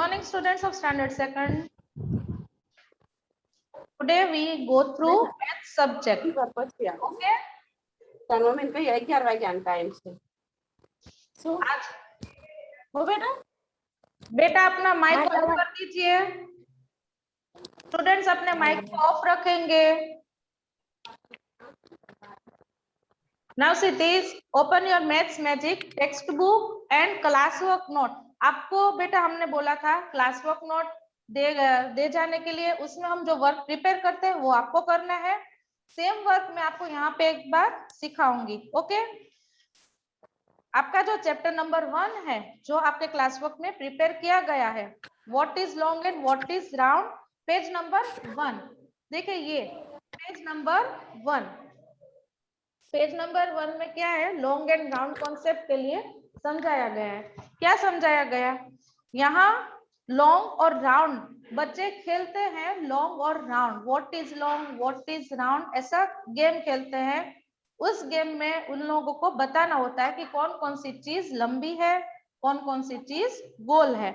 morning, students of standard second. Today we go through math subject. Okay. तनु में इनका यही क्या रहा है टाइम से सो आज वो बेटा अपना माइक ऑन कर दीजिए. स्टूडेंट्स अपने माइक को ऑफ रखेंगे. Now see this, open your maths magic textbook and classwork note. आपको बेटा हमने बोला था क्लासवर्क नोट दे जाने के लिए, उसमें हम जो वर्क प्रिपेयर करते हैं वो आपको करना है. सेम वर्क मैं आपको यहाँ पे एक बार सिखाऊंगी. ओके. आपका जो चैप्टर नंबर 1 है जो आपके क्लासवर्क में प्रिपेयर किया गया है, what is long and what is round, page number 1. देखिए ये पेज नंबर 1. पेज नंबर 1 में क्या है, लॉन्ग एंड राउंड कॉन्सेप्ट के लिए समझाया गया है. क्या समझाया गया, यहाँ लॉन्ग और राउंड बच्चे खेलते हैं. लॉन्ग और round, what is long what is round, ऐसा गेम खेलते हैं. उस गेम में उन लोगों को बताना होता है कि कौन कौन सी चीज लंबी है, कौन कौन सी चीज गोल है.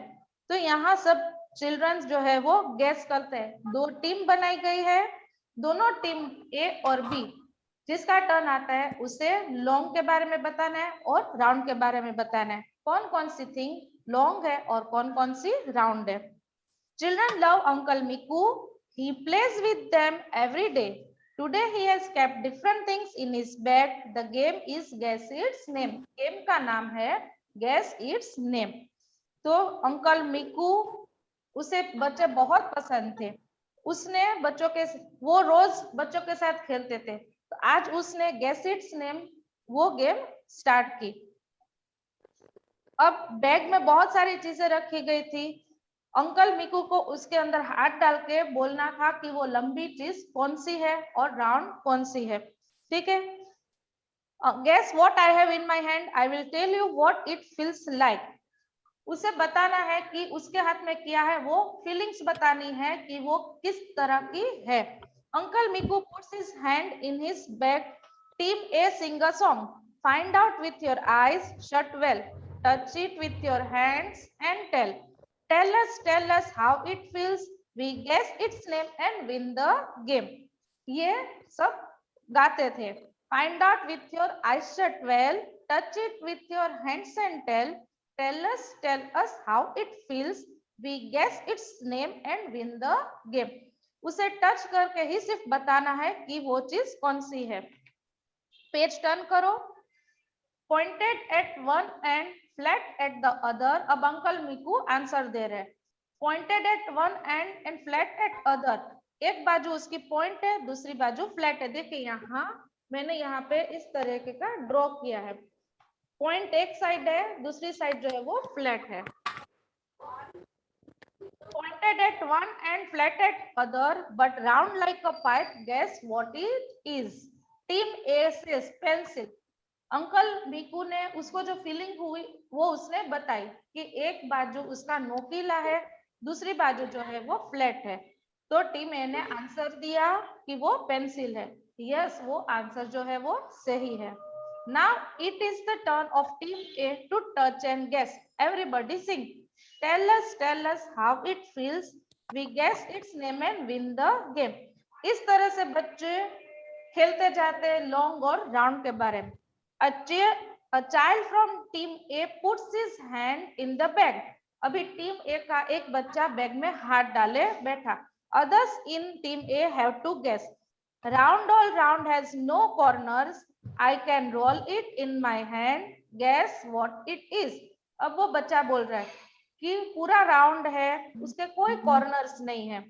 तो यहाँ सब चिल्ड्रंस जो है वो गेस करते हैं. 2 टीम बनाई गई है, दोनों टीम ए और बी. जिसका टर्न आता है उसे लॉन्ग के बारे में बताना है और राउंड के बारे में बताना है. कौन कौन सी थिंग लॉन्ग है और कौन कौन सी राउंड है. Children love uncle मिकू, he plays with them every day. Today he has kept different things in his bag. The game is guess its name. Game का नाम है guess its name. तो uncle मिकू, उसे बच्चे बहुत पसंद थे. उसने वो रोज बच्चों के साथ खेलते थे. तो आज उसने गेस इट्स नेम वो गेम स्टार्ट की. अब बैग में बहुत सारी चीजें रखी गई थी. अंकल मिकू को उसके अंदर हाथ डाल के बोलना था कि वो लंबी चीज कौन सी है और राउंड कौन सी है. ठीक है. Guess what I have in my hand, I will tell you what it feels like. उसे बताना है कि उसके हाथ में क्या है, वो फीलिंग्स बतानी है कि वो किस तरह की है. Uncle Miku puts his hand in his bag. Team A sing a song. Find out with your eyes shut well. Touch it with your hands and tell. Tell us how it feels. We guess its name and win the game. ये सब गाते थे. Find out with your eyes shut well. Touch it with your hands and tell. Tell us how it feels. We guess its name and win the game. उसे touch करके ही सिर्फ बताना है कि वो चीज कौन सी है. पेज टर्न करो. Pointed at one and flat at the other. अब अंकल मिकू आंसर दे रहे हैं. Pointed at one end and flat at other. एक बाजू उसकी पॉइंट है, दूसरी बाजू फ्लैट है. देखिए यहाँ मैंने यहाँ पे इस तरह के का ड्रॉ किया है. पॉइंट एक साइड है, दूसरी साइड जो है वो फ्लैट है. Pointed at one and flat at other but round like a pipe. Guess what it is. Team A says pencil. Uncle मिकू ने उसको जो फीलिंग हुई वो उसने बताई कि एक बाजू उसका नोकीला है, दूसरी बाजू जो है वो फ्लैट है. तो टीम ए ने आंसर दिया कि वो पेंसिल है. यस, वो आंसर जो है वो सही है. Now it is the turn of team A to touch and guess. Everybody sing. Tell us how it feels. We guess its name and win the game. इस तरह से बच्चे खेलते जाते हैं लॉन्ग और राउंड के बारे में. A child from team A puts his hand in the bag. अभी टीम ए का एक बच्चा बैग में हाथ डाले बैठा. Others in team A have to guess. Round all round has no corners. I can roll it in my hand. Guess what it is. अब वो बच्चा बोल रहा है कि पूरा राउंड है, उसके कोई कॉर्नर्स नहीं है,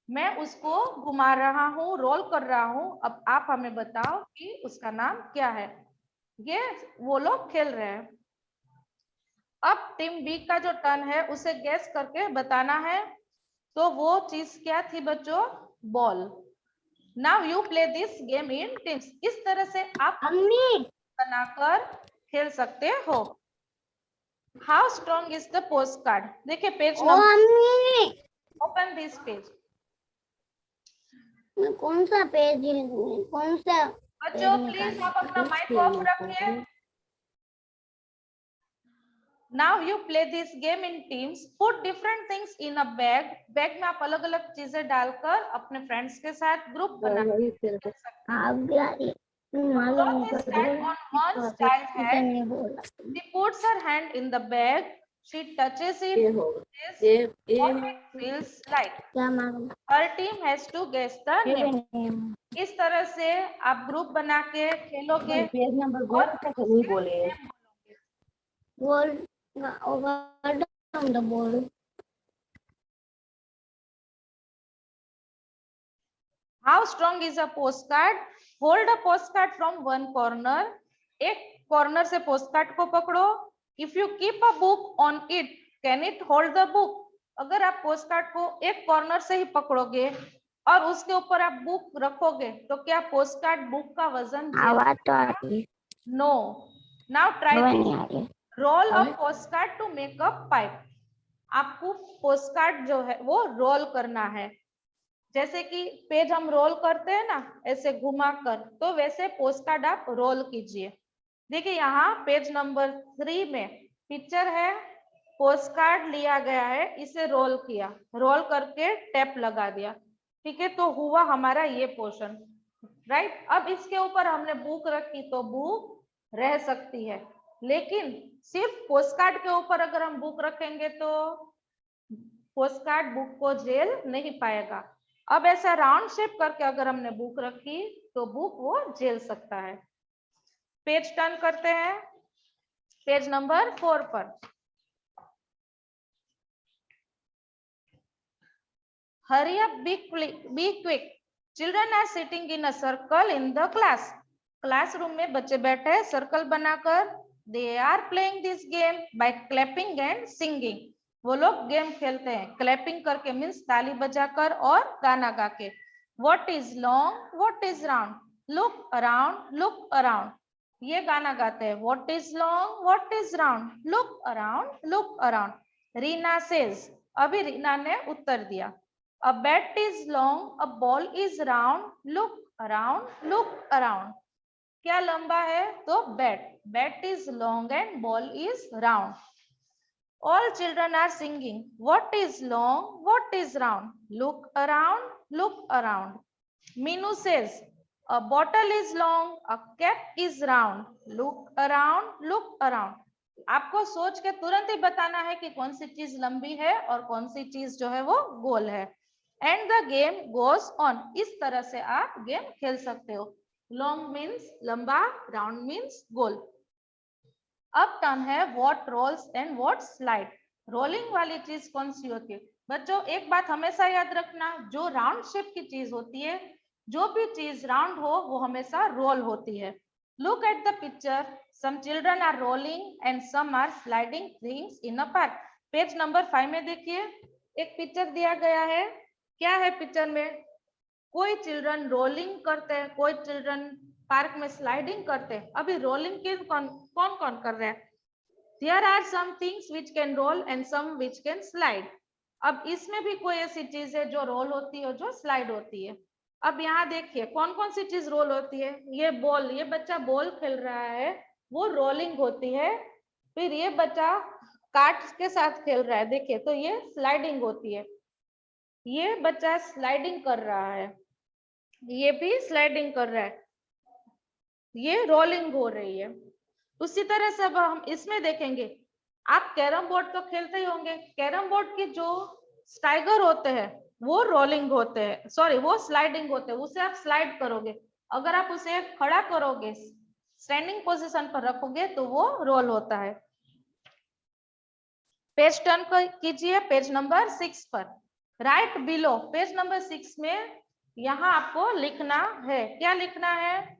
मैं उसको घुमा रहा हूँ, रोल कर रहा हूँ. अब आप हमें बताओ कि उसका नाम क्या है. ये वो लोग खेल रहे हैं. अब टीम बी का जो टर्न है उसे गेस करके बताना है. तो वो चीज क्या थी बच्चों, ball. Now you play this game in teams. इस तरह से आप बनाकर खेल सकते हो. How strong is the post card. देखिए page number, open this page. कौन सा पेज, कौन सा बच्चों प्लीज आप अपना माइक ऑफ रखिए. Now you play this game in teams. Put different things in a bag. Bag में आप अलग अलग चीजें डालकर अपने फ्रेंड्स के साथ ग्रुप बना सकते हैं। आप यार Cloth is set on one child head. She puts her hand in the bag. She touches it. ये होगा This ये what it feels like. क्या मालूम Her team has to guess the name. इस तरह से आप ग्रुप बना के खेलोगे पेज नंबर गोल तक नहीं बोले बोल over down the ball How strong is a postcard? Hold a postcard from one corner. एक कॉर्नर से पोस्टकार्ड को पकड़ो. If you keep a book on it, can it hold the book? अगर आप पोस्टकार्ड को एक कॉर्नर से ही पकड़ोगे और उसके ऊपर आप बुक रखोगे तो क्या पोस्टकार्ड बुक का वजन आवाज तो आती है नो. नाउ ट्राई नहीं आ रही roll a postcard to make a pipe. आपको पोस्टकार्ड जो है वो रोल करना है. जैसे कि पेज हम रोल करते हैं ना ऐसे घुमाकर, तो वैसे पोस्टकार्ड आप रोल कीजिए. देखिए यहाँ पेज नंबर 3 में पिक्चर है, पोस्टकार्ड लिया गया है, इसे रोल किया, रोल करके टैप लगा दिया. ठीक है, तो हुआ हमारा ये पोर्शन. राइट. अब इसके ऊपर हमने बुक रखी तो बुक रह सकती है, लेकिन सिर्फ पोस्टकार्ड के ऊपर अगर हम बुक रखेंगे तो पोस्टकार्ड बुक को झेल नहीं पाएगा. अब ऐसा राउंड शेप करके अगर हमने बुक रखी तो बुक वो झेल सकता है. पेज टर्न करते हैं पेज नंबर 4 पर. Hurry up, be quick. Children are sitting in a circle in the class. Classroom में बच्चे बैठे हैं सर्कल बनाकर. They are playing this game by clapping and singing. वो लोग गेम खेलते हैं क्लैपिंग करके, मीन्स ताली बजाकर और गाना गा के. What is long? What is round? Look around, look around. ये गाना गाते हैं. What is long? What is round? Look around, look around. Reena says. अभी रीना ने उत्तर दिया. A bat is long, a ball is round. Look around, look around. क्या लंबा है? तो bat. Bat is long and ball is round. All children are singing. What is long? What is round? Look around, look around. Minu says, a bottle is long, a cap is round. Look around, look around. आपको सोच के तुरंत ही बताना है कि कौन सी चीज लंबी है और कौन सी चीज जो है वो गोल है. And the game goes on. इस तरह से आप गेम खेल सकते हो. लॉन्ग मीन्स लंबा, राउंड मीन्स गोल. अब टर्न है what rolls and what slide. Rolling वाली चीज कौन सी होती है? बच्चों एक बात हमेशा याद रखना, जो राउंड शेप की चीज होती है, जो भी चीज राउंड हो वो हमेशा रोल होती है. Look at the picture. Some children are rolling and some are sliding things in a park. Page number 5 में देखिए एक पिक्चर दिया गया है. क्या है पिक्चर में? कोई चिल्ड्रन रोलिंग करते हैं, कोई चिल्ड्रन पार्क में स्लाइडिंग करते हैं. अभी रोलिंग के कौन कौन कर रहे हैं? There are some things which can roll and some which can slide. अब इसमें भी कोई ऐसी चीज है जो रोल होती है, जो स्लाइड होती है. अब यहाँ देखिए कौन कौन सी चीज रोल होती है. ये बॉल, ये बच्चा बॉल खेल रहा है, वो रोलिंग होती है. फिर ये बच्चा कार्ड के साथ खेल रहा है, देखिए, तो ये स्लाइडिंग होती है. ये बच्चा स्लाइडिंग कर रहा है, ये भी स्लाइडिंग कर रहा है, ये रोलिंग हो रही है. उसी तरह से अब हम इसमें देखेंगे. आप कैरम बोर्ड तो खेलते ही होंगे. कैरम बोर्ड के जो स्टाइगर होते हैं वो रोलिंग होते हैं, सॉरी वो स्लाइडिंग होते हैं. उसे आप स्लाइड करोगे. अगर आप उसे खड़ा करोगे, स्टैंडिंग पोजीशन पर रखोगे तो वो रोल होता है. पेज टर्न कीजिए पेज नंबर 6 पर. Right below. पेज नंबर 6 में यहाँ आपको लिखना है. क्या लिखना है?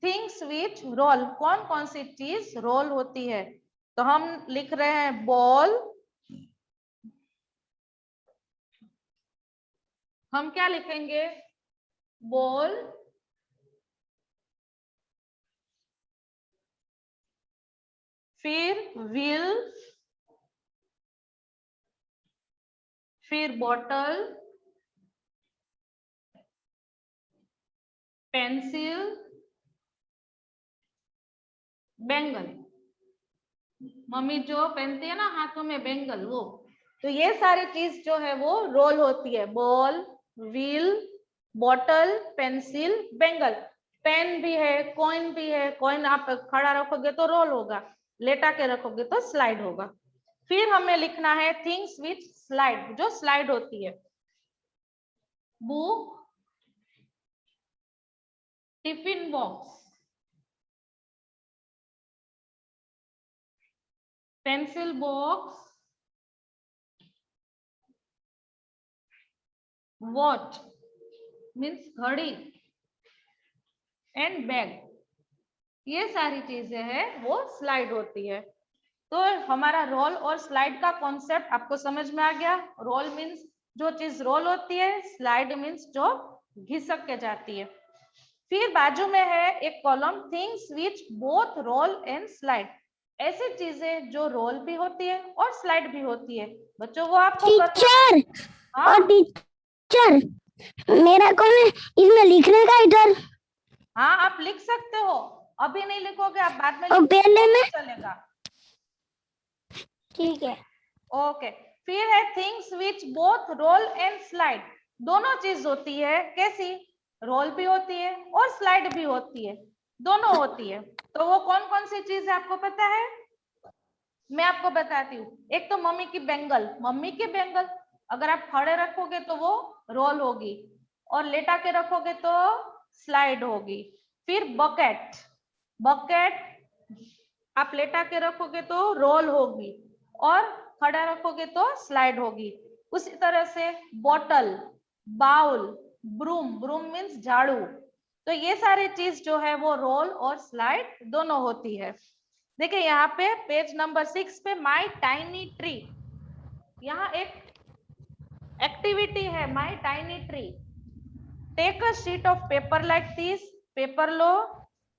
Things which roll. कौन कौन सी चीज रोल होती है? तो हम लिख रहे हैं बॉल. हम क्या लिखेंगे? बॉल, फिर व्हील, फिर बॉटल, पेंसिल, बैंगन. मम्मी जो पहनती है ना हाथों में बेंगल, वो। तो ये सारी चीज जो है वो रोल होती है। Ball, wheel, bottle, pencil, bangle. Pen भी है, कॉइन भी है। कॉइन आप खड़ा रखोगे तो रोल होगा, लेटा के रखोगे तो स्लाइड होगा। फिर हमें लिखना है थिंग्स विच स्लाइड, जो स्लाइड होती है। Book, tiffin box, pencil box, watch means घड़ी, एंड बैग। ये सारी चीजें हैं वो स्लाइड होती है। तो हमारा रोल और स्लाइड का कॉन्सेप्ट आपको समझ में आ गया। रोल मीन्स जो चीज रोल होती है, स्लाइड मीन्स जो घिसक के जाती है। फिर बाजू में है एक column things which both roll and slide. ऐसी चीजें जो रोल भी होती है और स्लाइड भी होती है। बच्चों वो आपको टीचर हाँ और टीचर, मेरा कौन है इसमें लिखने का इधर? हाँ, आप लिख सकते हो। अभी नहीं लिखोगे, आप बाद में और लिखोगे पहले तो में? चलेगा। ठीक है। ओके। फिर है things which both roll and slide. दोनों चीज होती है। कैसी? रोल भी होती है और स्लाइड भी होती है, दोनों होती है। तो वो कौन कौन सी चीज है आपको पता है? मैं आपको बताती हूँ। एक तो मम्मी की बेंगल। मम्मी की बेंगल अगर आप खड़े रखोगे तो वो रोल होगी, और लेटा के रखोगे तो स्लाइड होगी। फिर बकेट, बकेट आप लेटा के रखोगे तो रोल होगी, और खड़ा रखोगे तो स्लाइड होगी। उसी तरह से bottle, bowl, broom, broom means झाड़ू। तो ये सारी चीज जो है वो रोल और स्लाइड दोनों होती है। देखिए यहाँ पे पेज नंबर 6 पे माई टाइनी ट्री, यहाँ एक एक्टिविटी है my tiny tree. Take a sheet of paper like this, paper लो,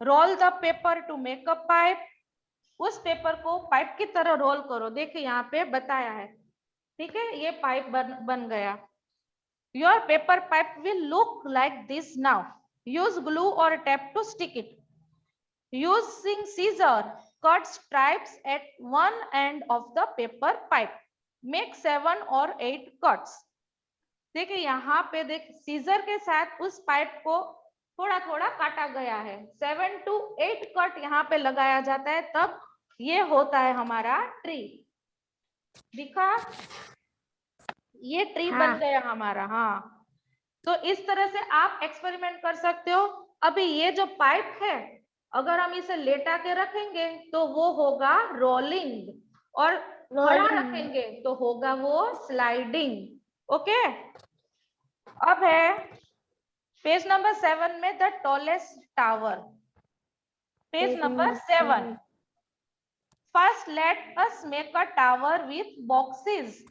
roll the paper to make a pipe. उस पेपर को पाइप की तरह रोल करो। देखिए यहाँ पे बताया है, ठीक है, ये पाइप बन गया। Your paper pipe will look like this now. Use glue और tape to stick it. Using scissor, cut stripes at one end of the paper pipe. Make 7 or 8 cuts. देखिए यहाँ पे देख, सीजर के साथ उस पाइप को थोड़ा थोड़ा काटा गया है। 7 to 8 कट यहाँ पे लगाया जाता है, तब ये होता है हमारा ट्री। दिखा? ये ट्री बन गया हमारा। हाँ, तो इस तरह से आप एक्सपेरिमेंट कर सकते हो। अभी ये जो पाइप है, अगर हम इसे लेटा के रखेंगे तो वो होगा रोलिंग, और खड़ा रखेंगे तो होगा वो स्लाइडिंग। ओके। अब है पेज नंबर 7 में the tallest tower. Page number 7। First let us make a tower with boxes.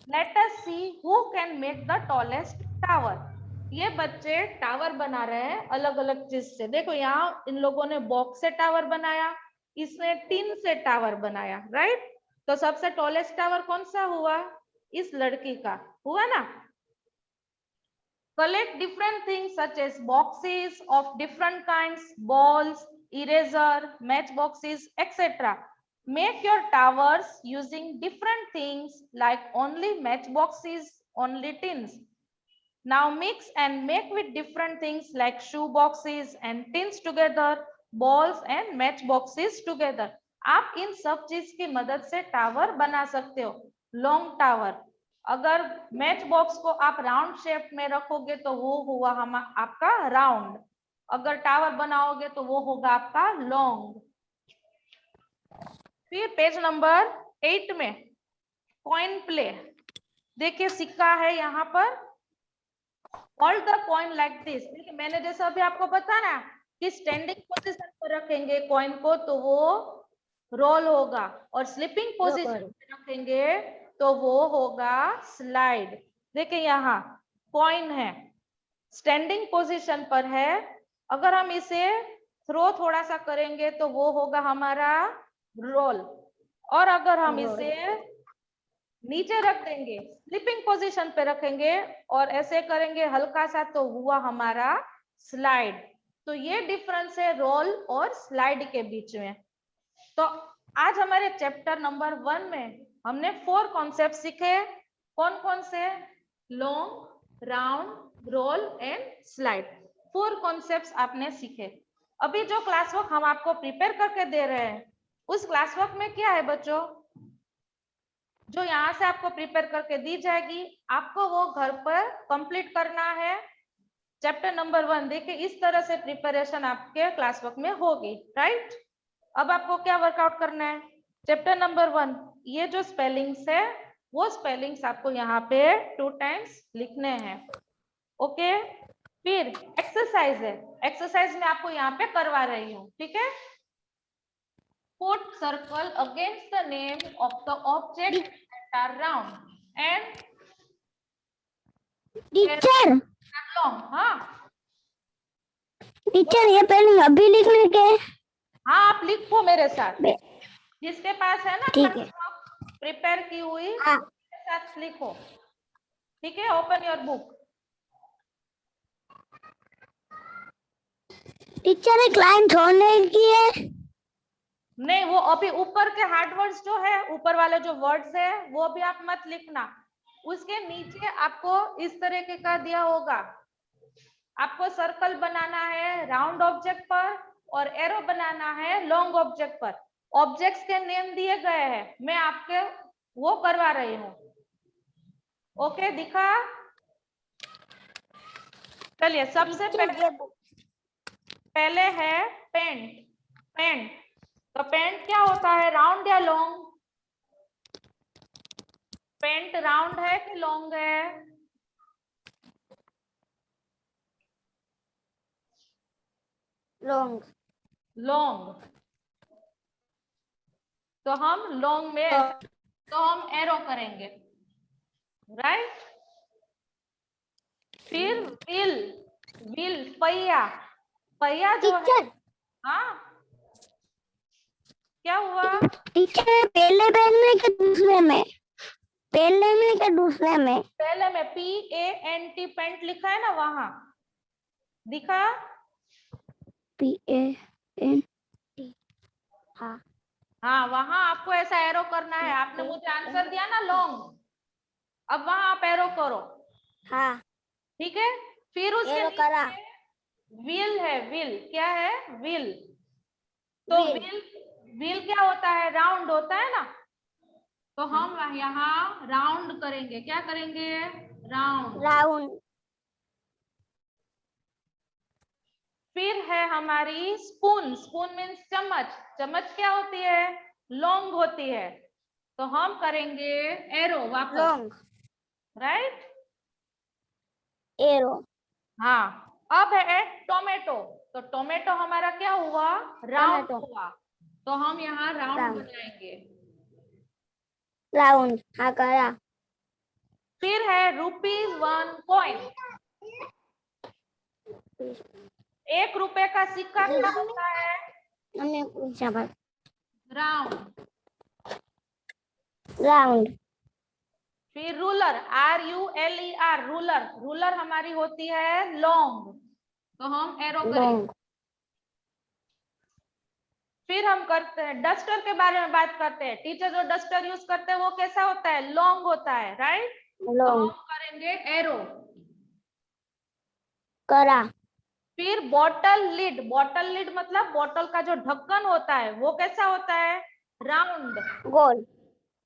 Let us see who can make the tallest tower. ये बच्चे टावर बना रहे हैं अलग अलग चीज से। देखो यहाँ इन लोगों ने बॉक्स से टावर बनाया, इसने टिन से टावर बनाया, राइट। तो सबसे टॉलेस्ट टावर कौन सा हुआ? इस लड़की का हुआ ना। Collect different things such as boxes of different kinds, balls, eraser, matchboxes, etc. Make your towers using different things like only matchboxes, only tins. Now mix and make with different things like shoe boxes and tins together, balls and matchboxes together. आप इन सब चीज की मदद से tower बना सकते हो। Long tower, अगर मैच बॉक्स को आप राउंड शेप में रखोगे तो वो हुआ हम आपका राउंड, अगर टावर बनाओगे तो वो होगा आपका लॉन्ग। फिर पेज नंबर 8 में कॉइन प्ले। देखिए सिक्का है यहाँ पर, hold the coin like this. देखिए मैंने जैसा अभी आपको बताया कि स्टैंडिंग पोजीशन पर रखेंगे कॉइन को तो वो रोल होगा, और स्लीपिंग पोजीशन पर रखेंगे तो वो होगा स्लाइड। देखिए यहाँ कॉइन है, स्टैंडिंग पोजीशन पर है, अगर हम इसे थ्रो थोड़ा सा करेंगे तो वो होगा हमारा रोल, और अगर हम इसे नीचे रख देंगे, स्लीपिंग पोजीशन पे रखेंगे और ऐसे करेंगे हल्का सा तो हुआ हमारा स्लाइड। तो ये डिफरेंस है रोल और स्लाइड के बीच में। तो आज हमारे चैप्टर नंबर 1 में हमने 4 कॉन्सेप्ट सीखे। कौन कौन से? Long, round, roll and slide. 4 concepts आपने सीखे। अभी जो क्लास वर्क हम आपको प्रिपेयर करके दे रहे हैं, उस क्लास वर्क में क्या है बच्चों, जो यहाँ से आपको प्रिपेयर करके दी जाएगी, आपको वो घर पर कंप्लीट करना है। चैप्टर नंबर 1 देखिए, इस तरह से प्रिपरेशन आपके क्लास वर्क में होगी, राइट। अब आपको क्या वर्कआउट करना है? चैप्टर नंबर 1, ये जो स्पेलिंग्स है वो स्पेलिंग्स आपको यहाँ पे 2 टाइम्स लिखने हैं। ओके, फिर एक्सरसाइज है। एक्सरसाइज में आपको यहाँ पे करवा रही हूँ, ठीक है। Put circle against the name of the object that are round and teacher long। हाँ टीचर ये पेन अभी लिखने के? हाँ, आप लिखो मेरे साथ। बे- जिसके पास है ना ठीक है। प्रिपेयर की हुई, हाँ मेरे साथ लिखो, ठीक है। Open your book. टीचर एक लाइन छोड़ने की है। नहीं, वो अभी ऊपर के हार्ड वर्ड्स जो है, ऊपर वाले जो वर्ड्स है वो भी आप मत लिखना। उसके नीचे आपको इस तरीके का दिया होगा, आपको सर्कल बनाना है राउंड ऑब्जेक्ट पर और एरो बनाना है लॉन्ग ऑब्जेक्ट पर। ऑब्जेक्ट्स के नेम दिए गए हैं, मैं आपके वो करवा रही हूँ। ओके, दिखा? चलिए, सबसे पहले है पेंट। पेंट, तो पेंट क्या होता है, राउंड या लॉन्ग? पेंट राउंड है कि लॉन्ग है? लॉन्ग। लॉन्ग। तो हम लॉन्ग में तो हम एरो करेंगे, राइट। फिर व्हील। व्हील पहिया। पहिया जो है, हाँ क्या हुआ? टीचर पहले पेन में कि दूसरे में? पहले में कि दूसरे में? पहले में PANT पेंट लिखा है ना, वहां दिखा? PANT। हाँ हाँ, वहां आपको ऐसा एरो करना है। आपने मुझे आंसर दिया ना लॉन्ग, अब वहां आप एरो करो, हाँ ठीक है। फिर उसके एरो करा। नीचे व्हील है। व्हील क्या है? व्हील। तो व्हील, व्हील क्या होता है, राउंड होता है ना। तो हम यहाँ राउंड करेंगे। क्या करेंगे? राउंड। राउंड। फिर है हमारी स्पून। स्पून मीन्स चम्मच। चम्मच क्या होती है? लॉन्ग होती है। तो हम करेंगे एरो वापस, लॉन्ग राइट। एरो। हाँ, अब है टोमेटो। तो टोमेटो हमारा क्या हुआ? Round tomato. हुआ। तो हम यहाँ राउंड राउंड। बनाएंगे। राउंड हाँ करा। फिर है ₹1 कॉइन। 1 रुपए का सिक्का क्या होता है? हमने पूछा बस। राउंड। राउंड। फिर रूलर, RULER, रूलर। रूलर हमारी होती है लॉन्ग, तो हम एरो करेंगे। लॉन्ग। फिर हम करते हैं डस्टर के बारे में बात करते हैं। टीचर जो डस्टर यूज करते हैं वो कैसा होता है? लॉन्ग होता है, राइट। तो लॉन्ग हम करेंगे एरो। करा। फिर बॉटल लिड। बॉटल लिड मतलब बॉटल का जो ढक्कन होता है वो कैसा होता है? राउंड। गोल।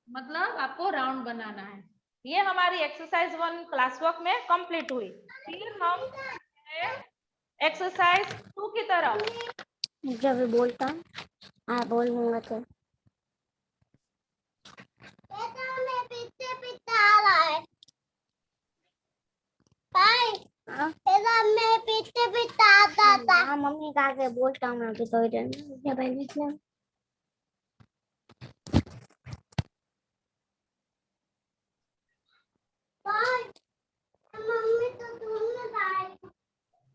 मतलब आपको राउंड बनाना है। ये हमारी एक्सरसाइज 1 क्लास वर्क में कंप्लीट हुई। फिर हम एक्सरसाइज 2 की तरफ। जब बोलता हाँ बोलूंगा तो हाँ मम्मी कहा के बोलता हूँ अभी थोड़ी देर में जब निकले।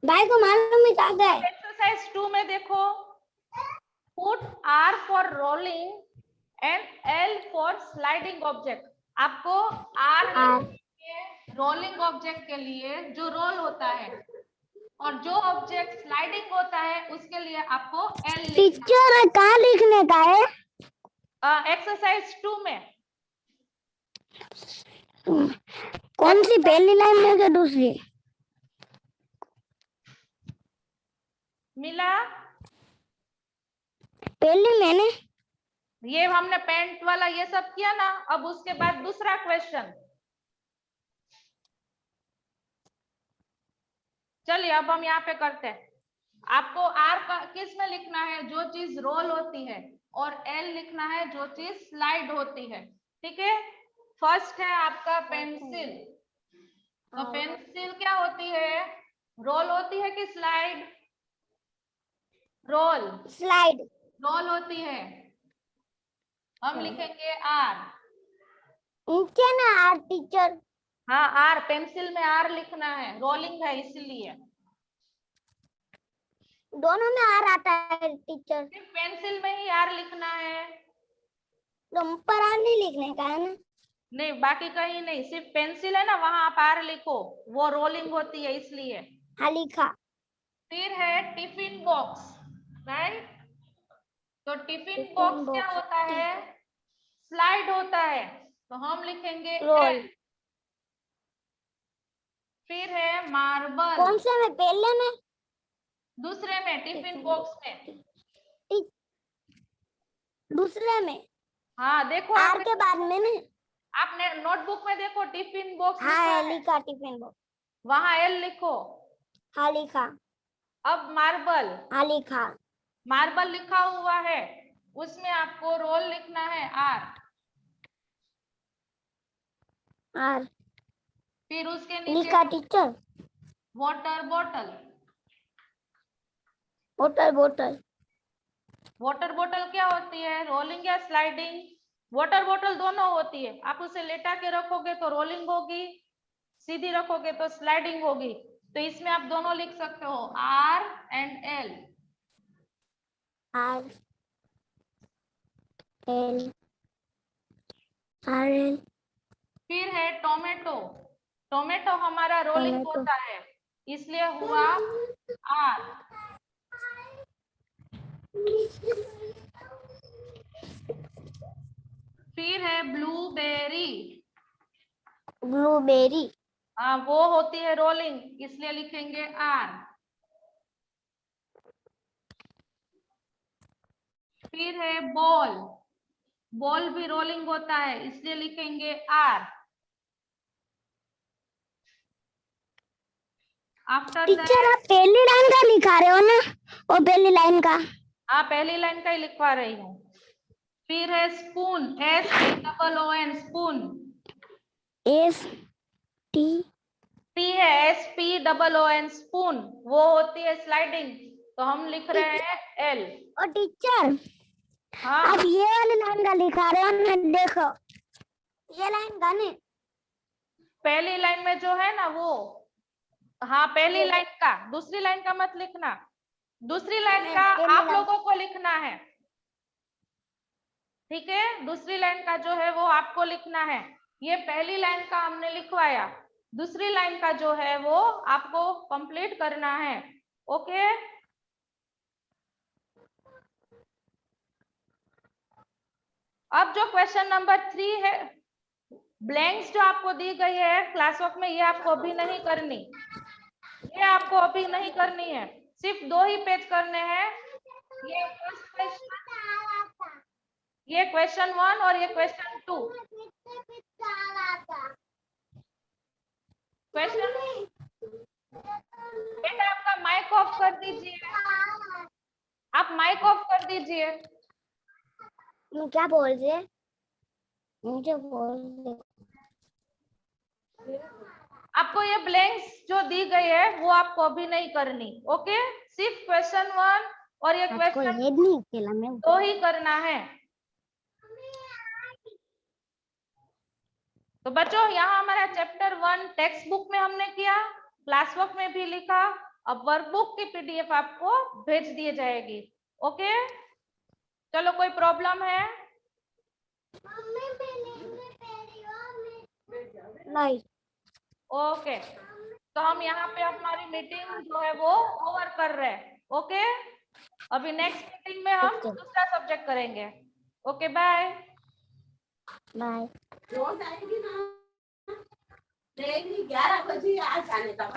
भाई को मालूम ही था गए। एक्सरसाइज 2 में देखो, put R for rolling and L for sliding object. आपको R रोलिंग ऑब्जेक्ट के लिए जो रोल होता है और जो ऑब्जेक्ट स्लाइडिंग होता है उसके लिए आपको L लिखना है। टीचर कहाँ लिखने का है? एक्सरसाइज 2 में कौन सी, पहली लाइन में क्या दूसरी? मिला? पहली मैंने ये हमने पेंट वाला ये सब किया ना। अब उसके बाद दूसरा क्वेश्चन। चलिए अब हम यहाँ पे करते हैं। आपको आर का किस में लिखना है? जो चीज रोल होती है, और एल लिखना है जो चीज स्लाइड होती है। ठीक है। फर्स्ट है आपका पेंसिल। तो पेंसिल क्या होती है? रोल होती है कि स्लाइड? रोल। स्लाइड। रोल होती है। हम लिखेंगे आर। नीचे ना आर टीचर। हाँ आर, पेंसिल में आर लिखना है, रोलिंग है इसलिए। दोनों में आर आता है टीचर। सिर्फ पेंसिल में ही आर लिखना है। पर आर नहीं लिखने का है ना? नहीं, बाकी कहीं नहीं, सिर्फ पेंसिल है ना, वहां आप आर लिखो, वो रोलिंग होती है इसलिए। हाँ लिखा। फिर है टिफिन बॉक्स, राइट? तो टिफिन टिफिन बॉक्स क्या बॉक्स होता है? स्लाइड होता है, तो हम लिखेंगे रोल। एल। फिर है मार्बल। कौन से में, पहले में? दूसरे में, टिफिन बॉक्स में। दूसरे में? हाँ देखो, आर के बाद में ना? आपने नोटबुक में देखो टिफिन बॉक्स लिखा हाँ है, लिखा टिफिन बॉक्स। वहां एल लिखो। हाँ लिखा। अब मार्बल। हाँ लिखा। मार्बल लिखा हुआ है, उसमें आपको रोल लिखना है आर। आर फिर उसके नीचे लिखा टीचर। Water bottle. बोतल बोतल। वाटर बॉटल क्या होती है? रोलिंग या स्लाइडिंग? वाटर बॉटल दोनों होती है। आप उसे लेटा के रखोगे तो रोलिंग होगी, सीधी रखोगे तो स्लाइडिंग होगी। तो इसमें आप दोनों लिख सकते हो, R and L. R L. R L. फिर है टोमेटो। टोमेटो हमारा रोलिंग टोमेटो। होता है, इसलिए हुआ आर। फिर है ब्लूबेरी। ब्लूबेरी। वो होती है रोलिंग, इसलिए लिखेंगे आर। फिर है बॉल। बॉल भी रोलिंग होता है, इसलिए लिखेंगे आर। आफ्टर टीचर दैट, आप पहली लाइन का लिखा रहे हो ना? वो पहली लाइन का। हाँ पहली लाइन का ही लिखवा रही हूँ। फिर है spoon, SPOON, spoon. S T. P है SPOON, स्पून, वो होती है स्लाइडिंग, तो हम लिख रहे हैं एल। और टीचर हाँ आप ये वाली लाइन का लिखा रहे हो ना? देखो ये लाइन का नहीं, पहली लाइन में जो है ना वो, हाँ पहली लाइन का, दूसरी लाइन का मत लिखना। दूसरी लाइन का पहली आप लाइन। लोगों को लिखना है, ठीक है? दूसरी लाइन का जो है वो आपको लिखना है। ये पहली लाइन का हमने लिखवाया, दूसरी लाइन का जो है वो आपको कंप्लीट करना है। ओके। अब जो क्वेश्चन नंबर 3 है, ब्लैंक्स जो आपको दी गई है क्लास वर्क में, ये आपको अभी नहीं करनी, ये आपको अभी नहीं करनी है। सिर्फ 2 ही पेज करने हैं। ये फर्स्ट क्वेश्चन, ये क्वेश्चन 1 और ये क्वेश्चन 2। क्वेश्चन, बेटा आपका माइक ऑफ कर दीजिए, आप माइक ऑफ कर दीजिए। क्या बोल रहे? मुझे बोल रहे। आपको ये ब्लैंक्स जो दी गई है वो आपको अभी नहीं करनी। ओके, सिर्फ क्वेश्चन 1 और ये आपको क्वेश्चन हेड नहीं खेला मैं 2 ही करना है। तो बच्चों यहाँ हमारा चैप्टर 1 टेक्स्ट बुक में हमने किया, क्लास वर्क में भी लिखा। अब वर्कबुक की PDF आपको भेज दिए जाएगी। ओके, चलो कोई प्रॉब्लम है? नहीं। ओके, तो हम यहाँ पे हमारी मीटिंग जो है वो ओवर कर रहे हैं। ओके, अभी नेक्स्ट मीटिंग में हम दूसरा सब्जेक्ट करेंगे। Okay bye. बाय। रोज आएगी ना, 11 बजे आ जाने का।